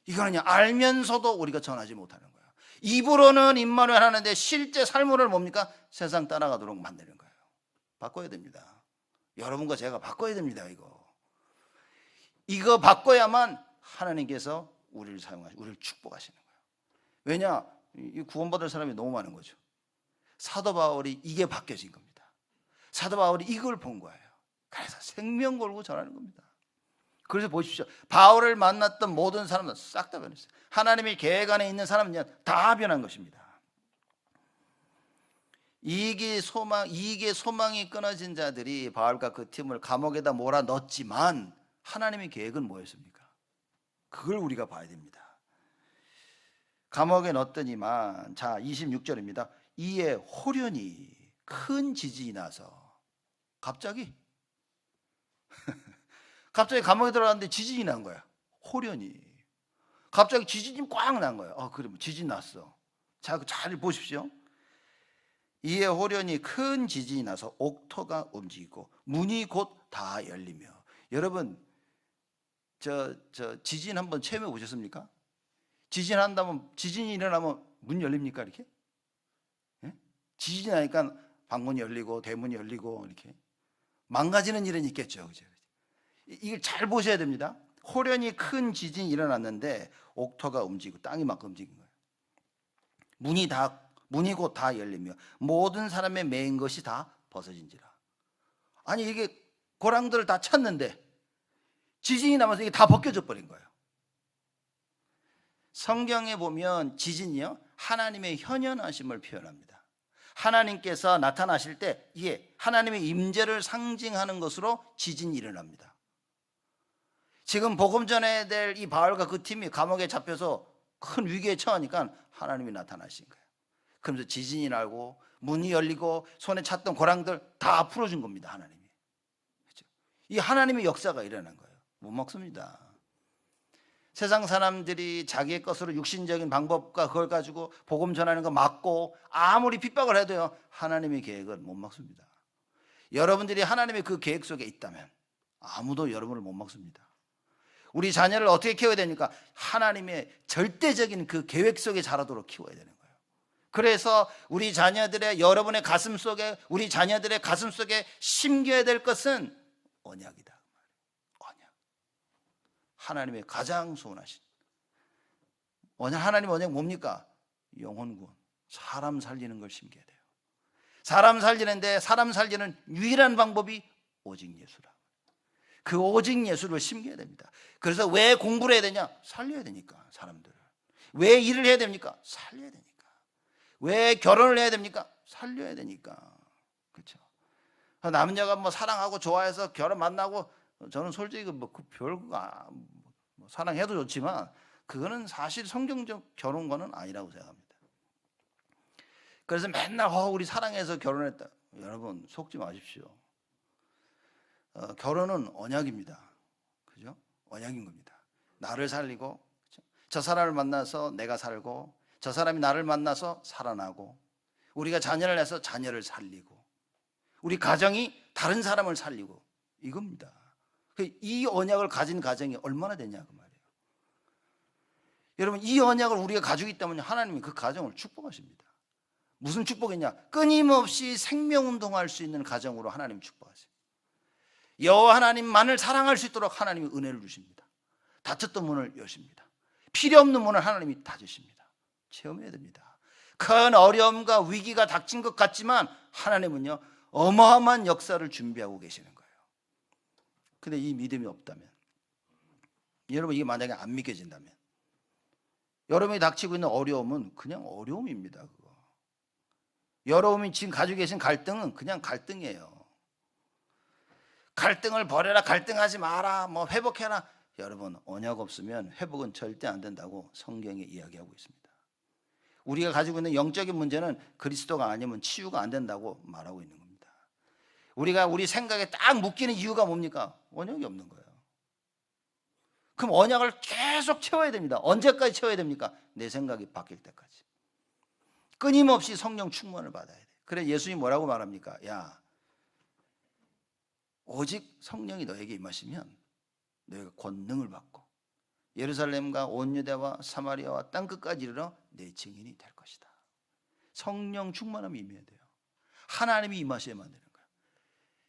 이거는 알면서도 우리가 전하지 못하는 거예요. 입으로는 임마누엘 하는데 실제 삶으로는 뭡니까? 세상 따라가도록 만드는 거예요. 바꿔야 됩니다. 여러분과 제가 바꿔야 됩니다. 이거 바꿔야만 하나님께서 우리를 사용하시고 우리를 축복하시는 거예요. 왜냐? 이 구원받을 사람이 너무 많은 거죠. 사도 바울이 이게 바뀌어진 겁니다. 사도 바울이 이걸 본 거예요. 그래서 생명 걸고 전하는 겁니다. 그래서 보십시오. 바울을 만났던 모든 사람들 싹 다 변했어요. 하나님의 계획 안에 있는 사람은 다 변한 것입니다. 이익의 소망이 끊어진 자들이 바울과 그 팀을 감옥에다 몰아넣었지만 하나님의 계획은 뭐였습니까? 그걸 우리가 봐야 됩니다. 감옥에 넣었더니만, 자 26절입니다. 이에 호련히 큰 지진이 나서 갑자기 감옥에 들어갔는데 지진이 난 거야. 호련히 갑자기 지진이 꽉 난 거야. 그래, 지진 났어. 자, 잘 보십시오. 이에 호련히 큰 지진이 나서 옥토가 움직이고 문이 곧 다 열리며. 여러분, 저 지진 한번 체험해 보셨습니까? 지진이 일어나면 문 열립니까? 이렇게? 예? 지진이 나니까 방문이 열리고 대문이 열리고 이렇게 망가지는 일은 있겠죠. 그죠? 이걸 잘 보셔야 됩니다. 호련히 큰 지진이 일어났는데 옥토가 움직이고 땅이 막 움직인 거예요. 문이 곧 다 열리며 모든 사람의 매인 것이 다 벗어진지라. 아니, 이게 고랑들을 다 찼는데 지진이 나면서 이게 다 벗겨져 버린 거예요. 성경에 보면 지진이요, 하나님의 현현하심을 표현합니다. 하나님께서 나타나실 때 이게 하나님의 임재를 상징하는 것으로 지진이 일어납니다. 지금 복음 전해야 될 이 바울과 그 팀이 감옥에 잡혀서 큰 위기에 처하니까 하나님이 나타나신 거예요. 그러면서 지진이 나고 문이 열리고 손에 찼던 고랑들 다 풀어준 겁니다. 하나님이. 그렇죠? 이 하나님의 역사가 일어난 거예요. 못 먹습니다. 세상 사람들이 자기의 것으로 육신적인 방법과 그걸 가지고 복음 전하는 거 막고 아무리 핍박을 해도요, 하나님의 계획은 못 막습니다. 여러분들이 하나님의 그 계획 속에 있다면 아무도 여러분을 못 막습니다. 우리 자녀를 어떻게 키워야 됩니까? 하나님의 절대적인 그 계획 속에 자라도록 키워야 되는 거예요. 그래서 우리 자녀들의, 여러분의 가슴 속에, 우리 자녀들의 가슴 속에 심겨야 될 것은 언약이다. 언약. 하나님의 가장 소원하신 언약. 하나님의 언약 뭡니까? 영혼구원, 사람 살리는 걸 심겨야 돼요. 사람 살리는데 사람 살리는 유일한 방법이 오직 예수라. 그 오직 예수를 심겨야 됩니다. 그래서 왜 공부를 해야 되냐? 살려야 되니까. 사람들을. 왜 일을 해야 됩니까? 살려야 되니까. 왜 결혼을 해야 됩니까? 살려야 되니까. 그렇죠? 남녀가 사랑하고 좋아해서 결혼 만나고, 저는 솔직히 그 별거 사랑해도 좋지만 그거는 사실 성경적 결혼과는 아니라고 생각합니다. 그래서 맨날 우리 사랑해서 결혼했다. 여러분, 속지 마십시오. 결혼은 언약입니다. 그죠? 언약인 겁니다. 나를 살리고, 그죠? 저 사람을 만나서 내가 살고, 저 사람이 나를 만나서 살아나고, 우리가 자녀를 해서 자녀를 살리고, 우리 가정이 다른 사람을 살리고, 이겁니다. 이 언약을 가진 가정이 얼마나 되냐 그 말이에요. 여러분, 이 언약을 우리가 가지고 있다면 하나님이 그 가정을 축복하십니다. 무슨 축복이냐? 끊임없이 생명운동할 수 있는 가정으로 하나님 축복하세요. 여호와 하나님만을 사랑할 수 있도록 하나님이 은혜를 주십니다. 닫혔던 문을 여십니다. 필요 없는 문을 하나님이 닫으십니다. 체험해야 됩니다. 큰 어려움과 위기가 닥친 것 같지만 하나님은요, 어마어마한 역사를 준비하고 계시는 거예요. 근데 이 믿음이 없다면, 여러분, 이게 만약에 안 믿겨진다면, 여러분이 닥치고 있는 어려움은 그냥 어려움입니다. 그거. 여러분이 지금 가지고 계신 갈등은 그냥 갈등이에요. 갈등을 버려라, 갈등하지 마라, 회복해라. 여러분, 언약 없으면 회복은 절대 안 된다고 성경에 이야기하고 있습니다. 우리가 가지고 있는 영적인 문제는 그리스도가 아니면 치유가 안 된다고 말하고 있는 겁니다. 우리가 우리 생각에 딱 묶이는 이유가 뭡니까? 언약이 없는 거예요. 그럼 언약을 계속 채워야 됩니다. 언제까지 채워야 됩니까? 내 생각이 바뀔 때까지. 끊임없이 성령 충만을 받아야 돼. 그래 예수님이 뭐라고 말합니까? 야, 오직 성령이 너에게 임하시면 너희가 권능을 받고 예루살렘과 온 유대와 사마리아와 땅끝까지 이르러 내 증인이 될 것이다. 성령 충만함이 임해야 돼요. 하나님이 임하셔야만 되는 거예요.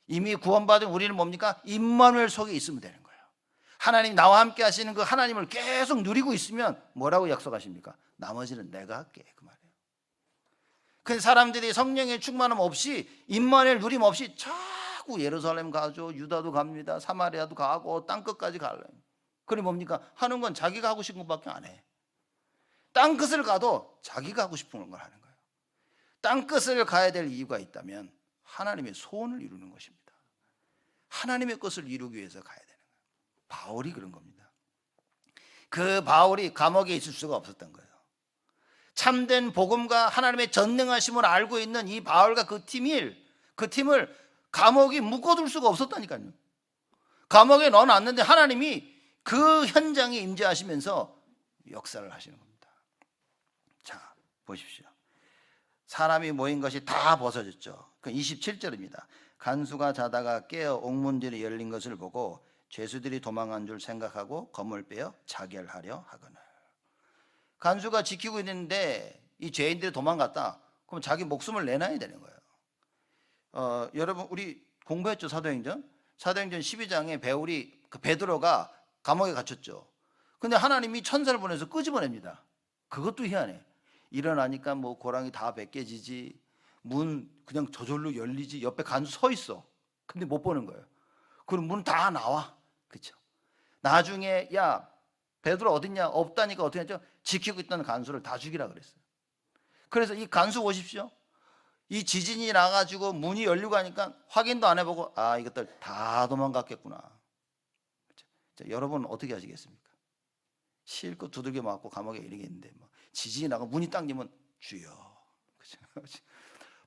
이미 구원받은 우리는 뭡니까? 임마누엘 속에 있으면 되는 거예요. 하나님 나와 함께 하시는 그 하나님을 계속 누리고 있으면 뭐라고 약속하십니까? 나머지는 내가 할게, 그 말이에요. 근데 사람들이 성령의 충만함 없이 임마누엘 누림 없이 자꾸 예루살렘 가죠, 유다도 갑니다, 사마리아도 가고 땅끝까지 가려요. 그럼 뭡니까? 하는 건 자기가 하고 싶은 것밖에 안 해. 땅끝을 가도 자기가 하고 싶은 걸 하는 거예요. 땅끝을 가야 될 이유가 있다면 하나님의 소원을 이루는 것입니다. 하나님의 것을 이루기 위해서 가야 되는 거예요. 바울이 그런 겁니다. 그 바울이 감옥에 있을 수가 없었던 거예요. 참된 복음과 하나님의 전능하심을 알고 있는 이 바울과 그 팀을 감옥이 묶어둘 수가 없었다니까요. 감옥에 넣어놨는데 하나님이 그 현장에 임재하시면서 역사를 하시는 겁니다. 자, 보십시오. 사람이 모인 것이 다 벗어졌죠. 27절입니다. 간수가 자다가 깨어 옥문들이 열린 것을 보고 죄수들이 도망한 줄 생각하고 검을 빼어 자결하려 하거늘. 간수가 지키고 있는데 이 죄인들이 도망갔다. 그럼 자기 목숨을 내놔야 되는 거예요. 여러분 우리 공부했죠, 사도행전? 사도행전 12장에 그 베드로가 감옥에 갇혔죠. 근데 하나님이 천사를 보내서 끄집어냅니다. 그것도 희한해. 일어나니까 뭐 고랑이 다 벗겨지지, 문 그냥 저절로 열리지, 옆에 간수 서 있어. 근데 못 보는 거예요. 그럼 문 다 나와. 그렇죠? 나중에 야 베드로 어딨냐? 없다니까 어떻게 했죠? 지키고 있던 간수를 다 죽이라 그랬어요. 그래서 이 간수 보십시오. 이 지진이 나가지고 문이 열리고 하니까 확인도 안 해보고 아 이것들 다 도망갔겠구나. 그렇죠? 자, 여러분 어떻게 하시겠습니까? 실컷 두들겨 맞고 감옥에 이르겠는데 뭐 지진이 나고 문이 당기면 주여. 그렇죠?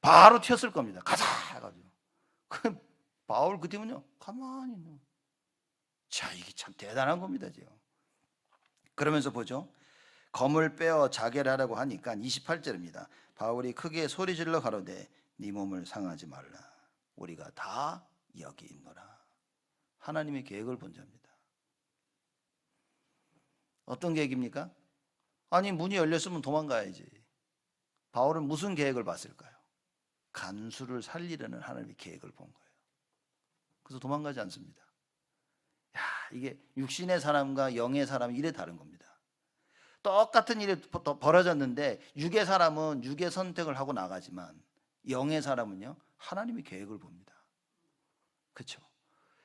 바로 튀었을 겁니다. 가자 해가지고. 그 바울 그 팀은요 가만히 있는. 자 이게 참 대단한 겁니다 지금. 그러면서 보죠. 검을 빼어 자결하라고 하니까 28절입니다. 바울이 크게 소리질러 가로되 네 몸을 상하지 말라. 우리가 다 여기 있노라. 하나님의 계획을 본 자입니다. 어떤 계획입니까? 아니 문이 열렸으면 도망가야지. 바울은 무슨 계획을 봤을까요? 간수를 살리려는 하나님의 계획을 본 거예요. 그래서 도망가지 않습니다. 야, 이게 육신의 사람과 영의 사람이 이래 다른 겁니다. 똑같은 일이 벌어졌는데 육의 사람은 육의 선택을 하고 나가지만 영의 사람은요 하나님의 계획을 봅니다. 그렇죠?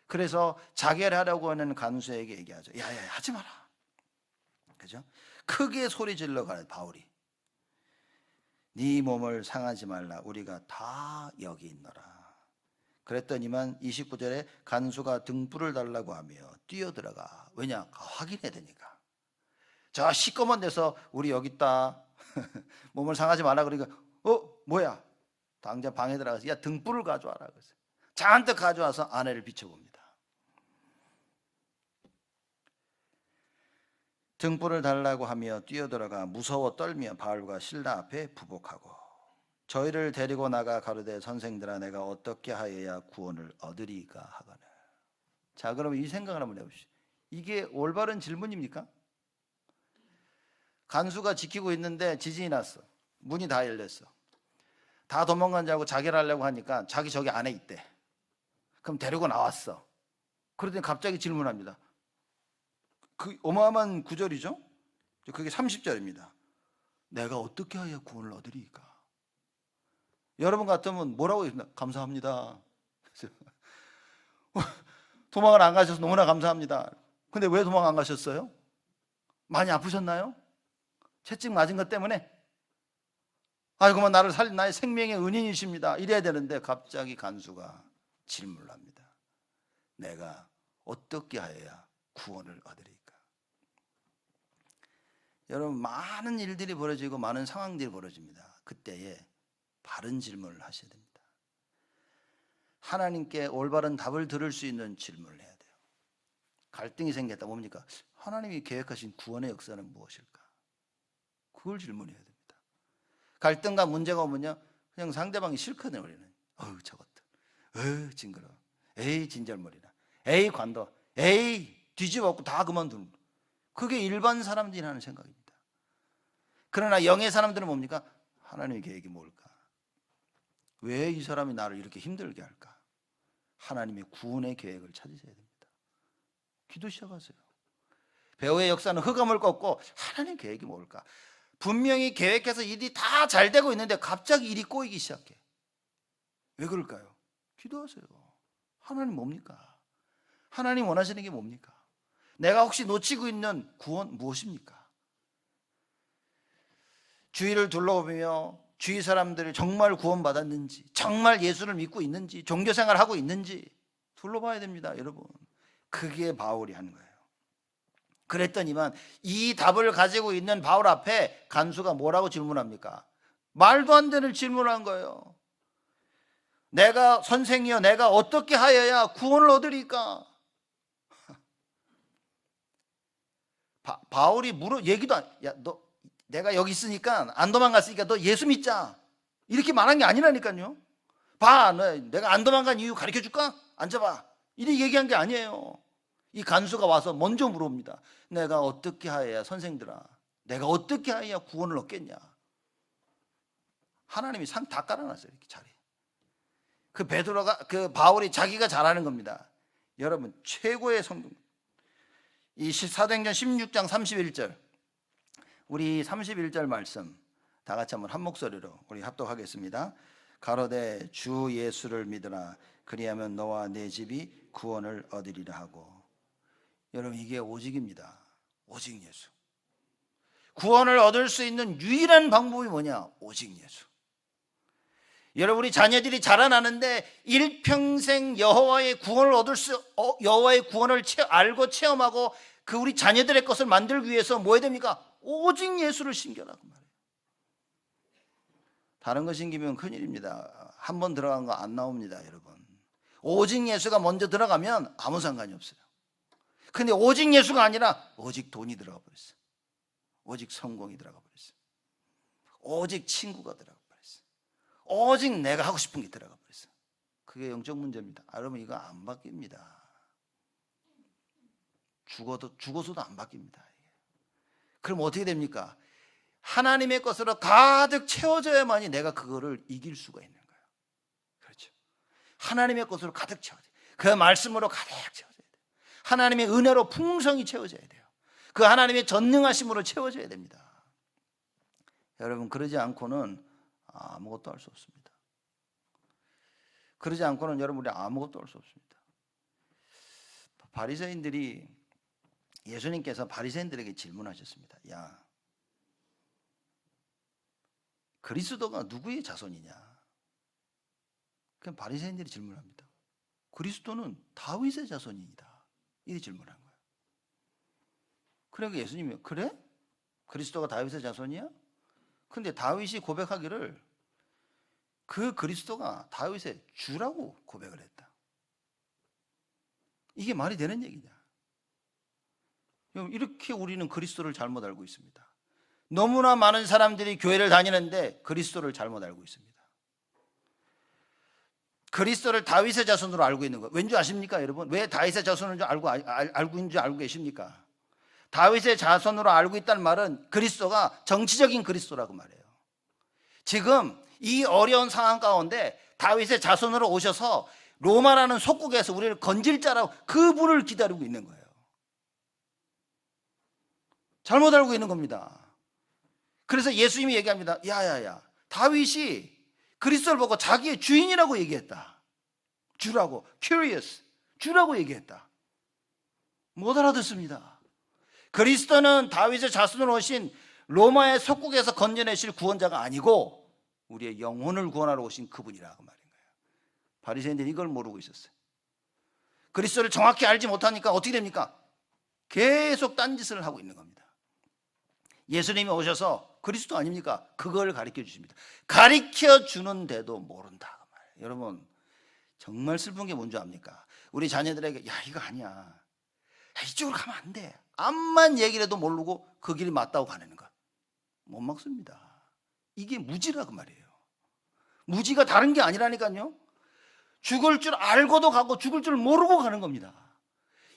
그래서 자결하려고 하는 간수에게 얘기하죠. 야야 하지 마라. 그죠? 크게 소리 질러 가는 바울이 네 몸을 상하지 말라. 우리가 다 여기 있노라. 그랬더니만 29절에 간수가 등불을 달라고 하며 뛰어들어가. 왜냐? 확인해야 되니까. 저 시꺼먼 데서 우리 여기 있다. 몸을 상하지 말라 그러니까 뭐야? 당장 방에 들어가서 야 등불을 가져와라. 그래서 잔뜩 가져와서 아내를 비춰봅니다. 등불을 달라고 하며 뛰어들어가 무서워 떨며 바울과 실라 앞에 부복하고 저희를 데리고 나가 가로되 선생들아 내가 어떻게 하여야 구원을 얻으리까 하거늘. 자 그러면 이 생각을 한번 해보시죠. 이게 올바른 질문입니까? 간수가 지키고 있는데 지진이 났어. 문이 다 열렸어. 다 도망간 줄 알고 자결하려고 하니까 자기 저기 안에 있대. 그럼 데리고 나왔어. 그러더니 갑자기 질문합니다. 그 어마어마한 구절이죠. 그게 30절입니다. 내가 어떻게 하여 구원을 얻으리까? 여러분 같으면 뭐라고 했습니까? 감사합니다. 도망을 안 가셔서 너무나 감사합니다. 근데 왜 도망 안 가셨어요? 많이 아프셨나요? 채찍 맞은 것 때문에? 아이고만 나를 살린 나의 생명의 은인이십니다. 이래야 되는데 갑자기 간수가 질문을 합니다. 내가 어떻게 하여야 구원을 얻으리까? 여러분 많은 일들이 벌어지고 많은 상황들이 벌어집니다. 그때에 바른 질문을 하셔야 됩니다. 하나님께 올바른 답을 들을 수 있는 질문을 해야 돼요. 갈등이 생겼다. 뭡니까? 하나님이 계획하신 구원의 역사는 무엇일까? 그걸 질문해야 됩니다. 갈등과 문제가 오면요 그냥 상대방이 싫거든요. 우리는 저것들 징그러워. 에이 진절머리나, 에이 관둬, 에이 뒤집어갖고 다 그만두는, 그게 일반 사람들이 하는 생각입니다. 그러나 영의 사람들은 뭡니까? 하나님의 계획이 뭘까? 왜 이 사람이 나를 이렇게 힘들게 할까? 하나님의 구원의 계획을 찾으셔야 됩니다. 기도 시작하세요. 배후의 역사는 흑암을 꺾고 하나님 계획이 뭘까? 분명히 계획해서 일이 다 잘 되고 있는데 갑자기 일이 꼬이기 시작해. 왜 그럴까요? 기도하세요. 하나님 뭡니까? 하나님 원하시는 게 뭡니까? 내가 혹시 놓치고 있는 구원 무엇입니까? 주위를 둘러보며 주위 사람들이 정말 구원받았는지, 정말 예수를 믿고 있는지, 종교생활을 하고 있는지 둘러봐야 됩니다, 여러분. 그게 바울이 하는 거예요. 그랬더니만 이 답을 가지고 있는 바울 앞에 간수가 뭐라고 질문합니까? 말도 안 되는 질문을 한 거예요. 내가 선생이여, 내가 어떻게 하여야 구원을 얻으리까? 바울이 얘기도 안, 야, 너 내가 여기 있으니까 안 도망갔으니까 너 예수 믿자, 이렇게 말한 게 아니라니까요. 봐, 내가 안 도망간 이유 가르쳐 줄까? 앉아봐, 이렇게 얘기한 게 아니에요. 이 간수가 와서 먼저 물어봅니다. 내가 어떻게 하여야, 선생들아, 내가 어떻게 하여야 구원을 얻겠냐? 하나님이 상 다 깔아놨어요, 이렇게 자리. 그 바울이 자기가 잘하는 겁니다. 여러분, 최고의 성공. 이 사도행전 16장 31절, 우리 31절 말씀 다 같이 한번 한 목소리로 우리 합독하겠습니다. 가로되 주 예수를 믿으라, 그리하면 너와 내 집이 구원을 얻으리라 하고. 여러분, 이게 오직입니다. 오직 예수. 구원을 얻을 수 있는 유일한 방법이 뭐냐? 오직 예수. 여러분, 우리 자녀들이 자라나는데 일평생 여호와의 구원을 여호와의 구원을 알고 체험하고 그 우리 자녀들의 것을 만들기 위해서 뭐 해야 됩니까? 오직 예수를 신겨라, 그 말이에요. 다른 거 신기면 큰일입니다. 한 번 들어간 거 안 나옵니다, 여러분. 오직 예수가 먼저 들어가면 아무 상관이 없어요. 근데 오직 예수가 아니라 오직 돈이 들어가 버렸어요. 오직 성공이 들어가 버렸어요. 오직 친구가 들어가 버렸어요. 오직 내가 하고 싶은 게 들어가 버렸어요. 그게 영적 문제입니다. 여러분, 이거 안 바뀝니다. 죽어서도 안 바뀝니다. 그럼 어떻게 됩니까? 하나님의 것으로 가득 채워져야만이 내가 그거를 이길 수가 있는 거예요. 그렇죠. 하나님의 것으로 가득 채워져야 돼요. 그 말씀으로 가득 채워져야 돼요. 하나님의 은혜로 풍성히 채워져야 돼요. 그 하나님의 전능하심으로 채워져야 됩니다. 여러분, 그러지 않고는 아무것도 할 수 없습니다. 그러지 않고는 여러분, 우리 아무것도 할 수 없습니다. 바리새인들이, 예수님께서 바리새인들에게 질문하셨습니다. 야, 그리스도가 누구의 자손이냐? 그럼 바리새인들이 질문합니다. 그리스도는 다윗의 자손이다, 이렇게 질문한 거예요. 그러니까 예수님이, 그래? 그리스도가 다윗의 자손이야? 근데 다윗이 고백하기를 그 그리스도가 다윗의 주라고 고백을 했다. 이게 말이 되는 얘기냐? 이렇게 우리는 그리스도를 잘못 알고 있습니다. 너무나 많은 사람들이 교회를 다니는데 그리스도를 잘못 알고 있습니다. 그리스도를 다윗의 자손으로 알고 있는 거예요. 왠지 아십니까, 여러분? 왜 다윗의 자손인 줄 알고 있는 줄 알고 계십니까? 다윗의 자손으로 알고 있다는 말은 그리스도가 정치적인 그리스도라고 말해요. 지금 이 어려운 상황 가운데 다윗의 자손으로 오셔서 로마라는 속국에서 우리를 건질 자라고 그분을 기다리고 있는 거예요. 잘못 알고 있는 겁니다. 그래서 예수님이 얘기합니다. 야야야, 다윗이 그리스도를 보고 자기의 주인이라고 얘기했다. 주라고, curious, 주라고 얘기했다. 못 알아듣습니다. 그리스도는 다윗의 자손으로 오신 로마의 속국에서 건져내실 구원자가 아니고 우리의 영혼을 구원하러 오신 그분이라고 말인 거예요. 바리새인들이 이걸 모르고 있었어요. 그리스도를 정확히 알지 못하니까 어떻게 됩니까? 계속 딴짓을 하고 있는 겁니다. 예수님이 오셔서 그리스도 아닙니까? 그걸 가르쳐 주십니다. 가르쳐 주는데도 모른다. 여러분, 정말 슬픈 게 뭔지 압니까? 우리 자녀들에게 야, 이거 아니야, 야, 이쪽으로 가면 안 돼, 암만 얘기를 해도 모르고 그 길이 맞다고 가는 것, 못 막습니다. 이게 무지라고 말이에요. 무지가 다른 게 아니라니까요. 죽을 줄 알고도 가고 죽을 줄 모르고 가는 겁니다.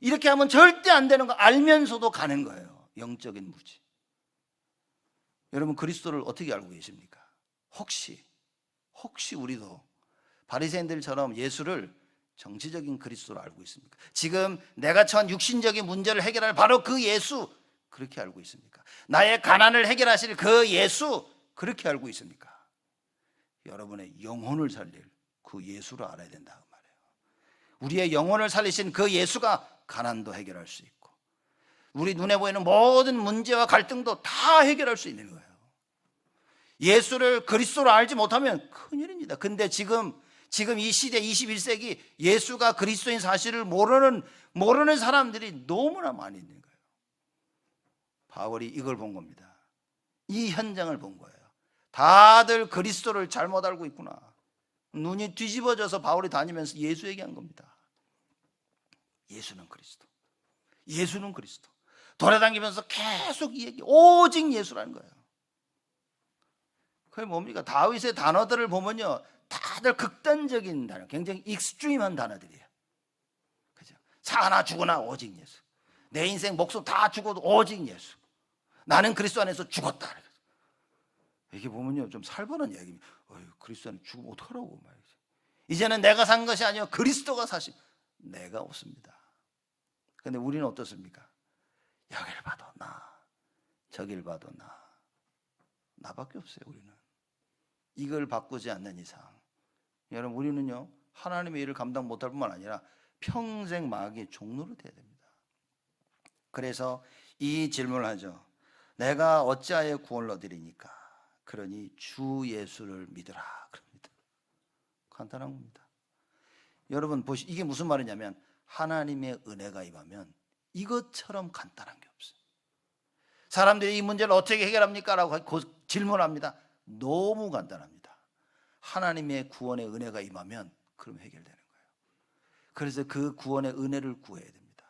이렇게 하면 절대 안 되는 거 알면서도 가는 거예요. 영적인 무지. 여러분, 그리스도를 어떻게 알고 계십니까? 혹시 우리도 바리새인들처럼 예수를 정치적인 그리스도로 알고 있습니까? 지금 내가 처한 육신적인 문제를 해결할 바로 그 예수, 그렇게 알고 있습니까? 나의 가난을 해결하실 그 예수, 그렇게 알고 있습니까? 여러분의 영혼을 살릴 그 예수를 알아야 된다 그 말이에요. 우리의 영혼을 살리신 그 예수가 가난도 해결할 수 있고 우리 눈에 보이는 모든 문제와 갈등도 다 해결할 수 있는 거예요. 예수를 그리스도로 알지 못하면 큰일입니다. 근데 지금 이 시대 21세기 예수가 그리스도인 사실을 모르는 사람들이 너무나 많이 있는 거예요. 바울이 이걸 본 겁니다. 이 현장을 본 거예요. 다들 그리스도를 잘못 알고 있구나. 눈이 뒤집어져서 바울이 다니면서 예수 얘기한 겁니다. 예수는 그리스도. 예수는 그리스도. 돌아다니면서 계속 이 얘기, 오직 예수라는 거예요. 그게 뭡니까? 다윗의 단어들을 보면요, 다들 극단적인 단어, 굉장히 익스트림한 단어들이에요. 그죠? 사나 죽으나 오직 예수. 내 인생 목숨 다 죽어도 오직 예수. 나는 그리스도 안에서 죽었다. 이게 보면요, 좀 살벌한 이야기입니다. 그리스도 안에 죽으면 어떡하라고 말이죠. 이제는 내가 산 것이 아니요 그리스도가 사실 내가 없습니다. 그런데 우리는 어떻습니까? 여길 봐도 나, 저길 봐도 나밖에 없어요. 우리는 이걸 바꾸지 않는 이상, 여러분, 우리는요 하나님의 일을 감당 못할 뿐만 아니라 평생 마귀의 종로로 돼야 됩니다. 그래서 이 질문을 하죠. 내가 어찌하여 구원을 얻으리니까? 그러니 주 예수를 믿으라 그럽니다. 간단한 겁니다. 여러분 보시, 이게 무슨 말이냐면 하나님의 은혜가 임하면 이것처럼 간단한 게 없어요. 사람들이 이 문제를 어떻게 해결합니까? 라고 질문합니다. 너무 간단합니다. 하나님의 구원의 은혜가 임하면 그럼 해결되는 거예요. 그래서 그 구원의 은혜를 구해야 됩니다.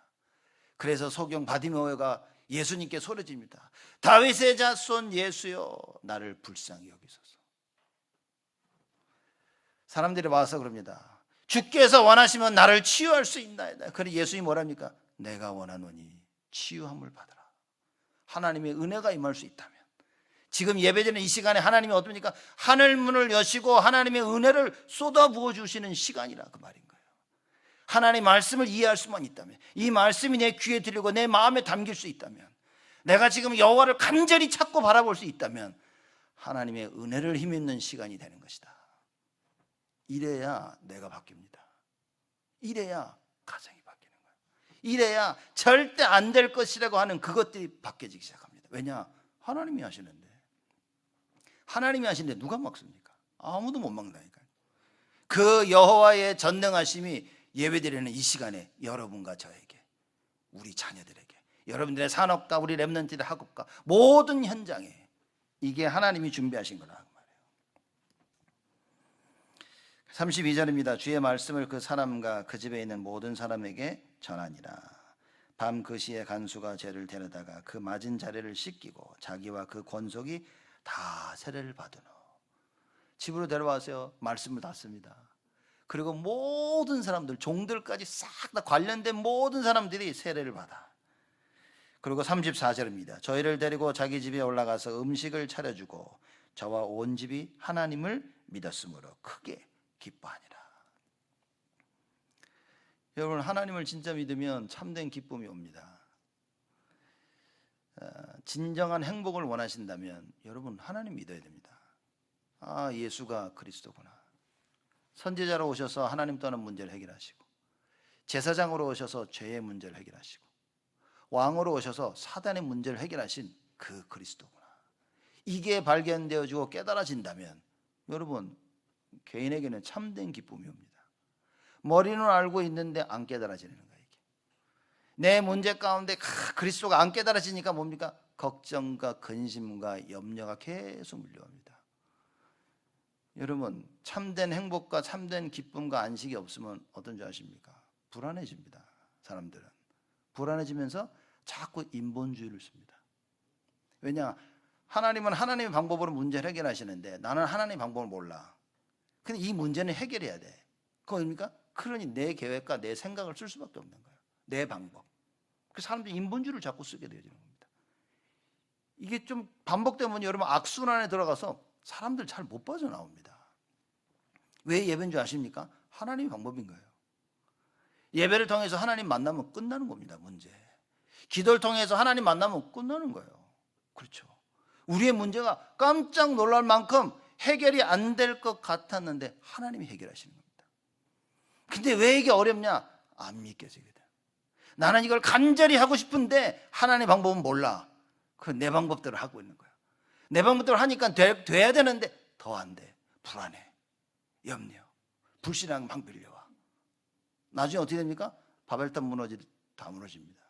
그래서 소경 바디메오가 예수님께 소리집니다. 다윗의 자손 예수여, 나를 불쌍히 여기소서. 사람들이 와서 그럽니다. 주께서 원하시면 나를 치유할 수 있나이다. 그러니 예수님이 뭐랍니까? 내가 원하노니 치유함을 받으라. 하나님의 은혜가 임할 수 있다면, 지금 예배드리는 이 시간에 하나님이 어떻습니까? 하늘 문을 여시고 하나님의 은혜를 쏟아부어 주시는 시간이라 그 말인 거예요. 하나님의 말씀을 이해할 수만 있다면, 이 말씀이 내 귀에 들리고 내 마음에 담길 수 있다면, 내가 지금 여호와를 간절히 찾고 바라볼 수 있다면 하나님의 은혜를 힘입는 시간이 되는 것이다. 이래야 내가 바뀝니다. 이래야 가정이 바뀌는 거예요. 이래야 절대 안 될 것이라고 하는 그것들이 바뀌어지기 시작합니다. 왜냐? 하나님이 하시는데. 하나님이 하시는데 누가 막습니까? 아무도 못 막는다니까요. 그 여호와의 전능하심이 예배드리는 이 시간에 여러분과 저에게, 우리 자녀들에게, 여러분들의 산업과 우리 렘넌트들의 학업과 모든 현장에 이게 하나님이 준비하신 거라 말이에요. 32절입니다. 주의 말씀을 그 사람과 그 집에 있는 모든 사람에게 전하니라. 밤 그 시에 간수가 죄를 데려다가 그 맞은 자리를 씻기고 자기와 그 권속이 다 세례를 받으노. 집으로 데려와서 말씀을 닫습니다. 그리고 모든 사람들, 종들까지 싹 다 관련된 모든 사람들이 세례를 받아. 그리고 34절입니다. 저희를 데리고 자기 집에 올라가서 음식을 차려주고 저와 온 집이 하나님을 믿었으므로 크게 기뻐하니라. 여러분, 하나님을 진짜 믿으면 참된 기쁨이 옵니다. 진정한 행복을 원하신다면 여러분, 하나님 믿어야 됩니다. 아, 예수가 그리스도구나. 선지자로 오셔서 하나님 떠난 문제를 해결하시고, 제사장으로 오셔서 죄의 문제를 해결하시고, 왕으로 오셔서 사단의 문제를 해결하신 그 그리스도구나. 이게 발견되어지고 깨달아진다면 여러분, 개인에게는 참된 기쁨이 옵니다. 머리는 알고 있는데 안 깨달아지는 거예요. 이게. 내 문제 가운데 그리스도가 안 깨달아지니까 뭡니까? 걱정과 근심과 염려가 계속 밀려옵니다. 여러분, 참된 행복과 참된 기쁨과 안식이 없으면 어떤 줄 아십니까? 불안해집니다. 사람들은 불안해지면서 자꾸 인본주의를 씁니다. 왜냐? 하나님은 하나님의 방법으로 문제를 해결하시는데 나는 하나님의 방법을 몰라. 근데 이 문제는 해결해야 돼. 그겁니까? 그러니 내 계획과 내 생각을 쓸 수밖에 없는 거예요. 내 방법. 그 사람들이 인본주의를 자꾸 쓰게 되어지는 겁니다. 이게 좀 반복되면 여러분 악순환에 들어가서 사람들 잘 못 빠져나옵니다. 왜 예배인 줄 아십니까? 하나님의 방법인 거예요. 예배를 통해서 하나님 만나면 끝나는 겁니다. 문제. 기도를 통해서 하나님 만나면 끝나는 거예요. 그렇죠. 우리의 문제가 깜짝 놀랄 만큼 해결이 안 될 것 같았는데 하나님이 해결하시는 겁니다. 근데 왜 이게 어렵냐? 안 믿겨지거든. 나는 이걸 간절히 하고 싶은데 하나님의 방법은 몰라. 그 내 방법대로 하고 있는 거야. 내 방법대로 하니까 돼야 되는데 더 안 돼. 불안해. 염려. 불신앙 막 밀려와. 나중에 어떻게 됩니까? 바벨탑 다 무너집니다.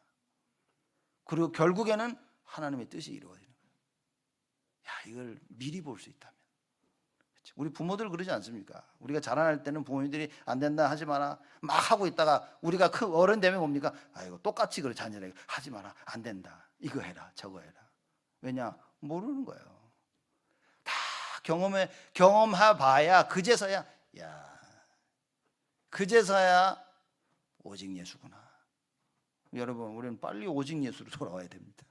그리고 결국에는 하나님의 뜻이 이루어지는 거예요. 야, 이걸 미리 볼 수 있다면. 우리 부모들 그러지 않습니까? 우리가 자라날 때는 부모님들이 안 된다 하지 마라 막 하고 있다가 우리가 큰 어른 되면 뭡니까? 아이고 똑같이 그래 자녀에게 하지 마라 안 된다 이거 해라 저거 해라. 왜냐? 모르는 거예요. 다 경험해봐야 그제서야 오직 예수구나. 여러분 우리는 빨리 오직 예수로 돌아와야 됩니다.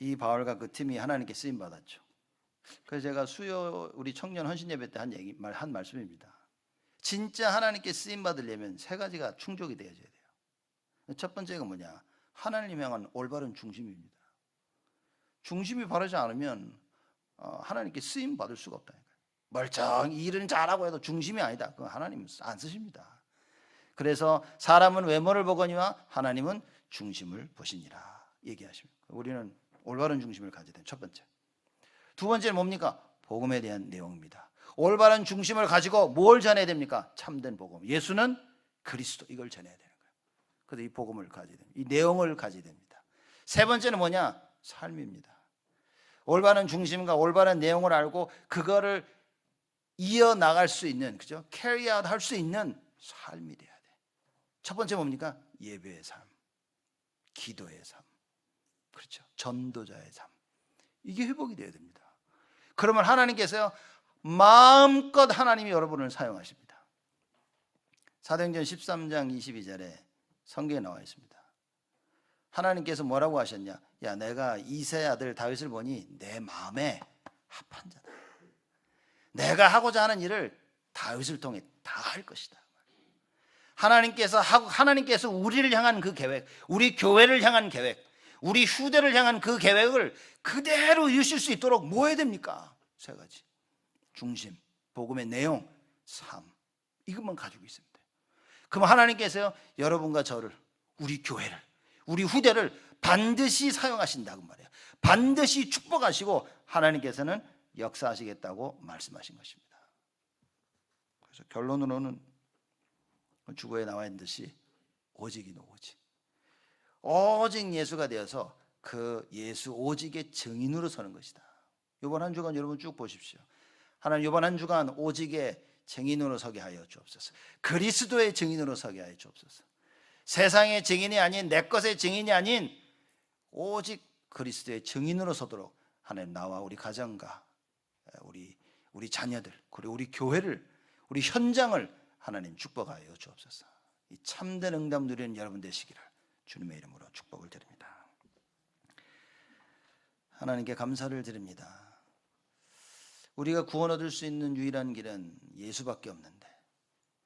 이 바울과 그 팀이 하나님께 쓰임 받았죠. 그래서 제가 수요 우리 청년 헌신 예배 때 한 말씀입니다. 진짜 하나님께 쓰임 받으려면 세 가지가 충족이 되어져야 돼요. 첫 번째가 뭐냐? 하나님 향한 올바른 중심입니다. 중심이 바르지 않으면 하나님께 쓰임 받을 수가 없다니까요. 멀쩡히 일은 잘하고 해도 중심이 아니다. 그건 하나님 안 쓰십니다. 그래서 사람은 외모를 보거니와 하나님은 중심을 보시니라 얘기하십니다. 우리는 올바른 중심을 가져야 돼요. 첫 번째. 두 번째는 뭡니까? 복음에 대한 내용입니다. 올바른 중심을 가지고 뭘 전해야 됩니까? 참된 복음. 예수는 그리스도. 이걸 전해야 되는 거예요. 그래서 이 복음을 가져야 됩니다. 이 내용을 가져야 됩니다. 세 번째는 뭐냐? 삶입니다. 올바른 중심과 올바른 내용을 알고 그거를 이어나갈 수 있는, 그죠? 캐리 아웃 할 수 있는 삶이 돼야 돼. 첫 번째 뭡니까? 예배의 삶, 기도의 삶, 그렇죠? 전도자의 삶. 이게 회복이 돼야 됩니다. 그러면 하나님께서 마음껏 하나님이 여러분을 사용하십니다. 사도행전 13장 22절에 성경에 나와 있습니다. 하나님께서 뭐라고 하셨냐? 야, 내가 이새 아들 다윗을 보니 내 마음에 합한 자다. 내가 하고자 하는 일을 다윗을 통해 다 할 것이다. 하나님께서 우리를 향한 그 계획, 우리 교회를 향한 계획, 우리 후대를 향한 그 계획을 그대로 이루실 수 있도록 뭐 해야 됩니까? 세 가지. 중심, 복음의 내용, 삶. 이것만 가지고 있으면 돼요. 그럼 하나님께서요, 여러분과 저를, 우리 교회를, 우리 후대를 반드시 사용하신다고 말해요. 반드시 축복하시고 하나님께서는 역사하시겠다고 말씀하신 것입니다. 그래서 결론으로는 주보에 나와 있는 듯이 오직이노 오직. 오직 예수가 되어서 그 예수 오직의 증인으로 서는 것이다. 이번 한 주간 여러분 쭉 보십시오. 하나님 이번 한 주간 오직의 증인으로 서게 하여 주옵소서. 그리스도의 증인으로 서게 하여 주옵소서. 세상의 증인이 아닌 내 것의 증인이 아닌 오직 그리스도의 증인으로 서도록 하나님 나와 우리 가정과 우리 자녀들 그리고 우리 교회를 우리 현장을 하나님 축복하여 주옵소서. 이 참된 응답 누리는 여러분 되시기를 주님의 이름으로 축복을 드립니다. 하나님께 감사를 드립니다. 우리가 구원 얻을 수 있는 유일한 길은 예수밖에 없는데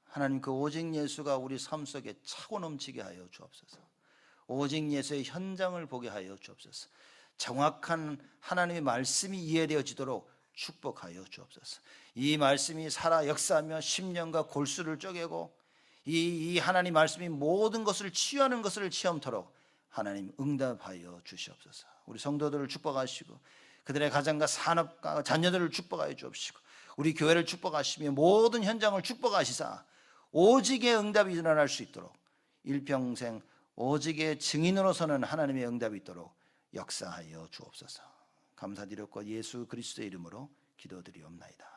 하나님 그 오직 예수가 우리 삶 속에 차고 넘치게 하여 주옵소서. 오직 예수의 현장을 보게 하여 주옵소서. 정확한 하나님의 말씀이 이해되어지도록 축복하여 주옵소서. 이 말씀이 살아 역사하며 심령과 골수를 쪼개고 이 하나님 말씀이 모든 것을 치유하는 것을 체험토록 하나님 응답하여 주시옵소서. 우리 성도들을 축복하시고 그들의 가정과 산업과 자녀들을 축복하여 주옵시고 우리 교회를 축복하시며 모든 현장을 축복하시사 오직의 응답이 일어날 수 있도록 일평생 오직의 증인으로서는 하나님의 응답이 있도록 역사하여 주옵소서. 감사드렸고 예수 그리스도의 이름으로 기도드리옵나이다.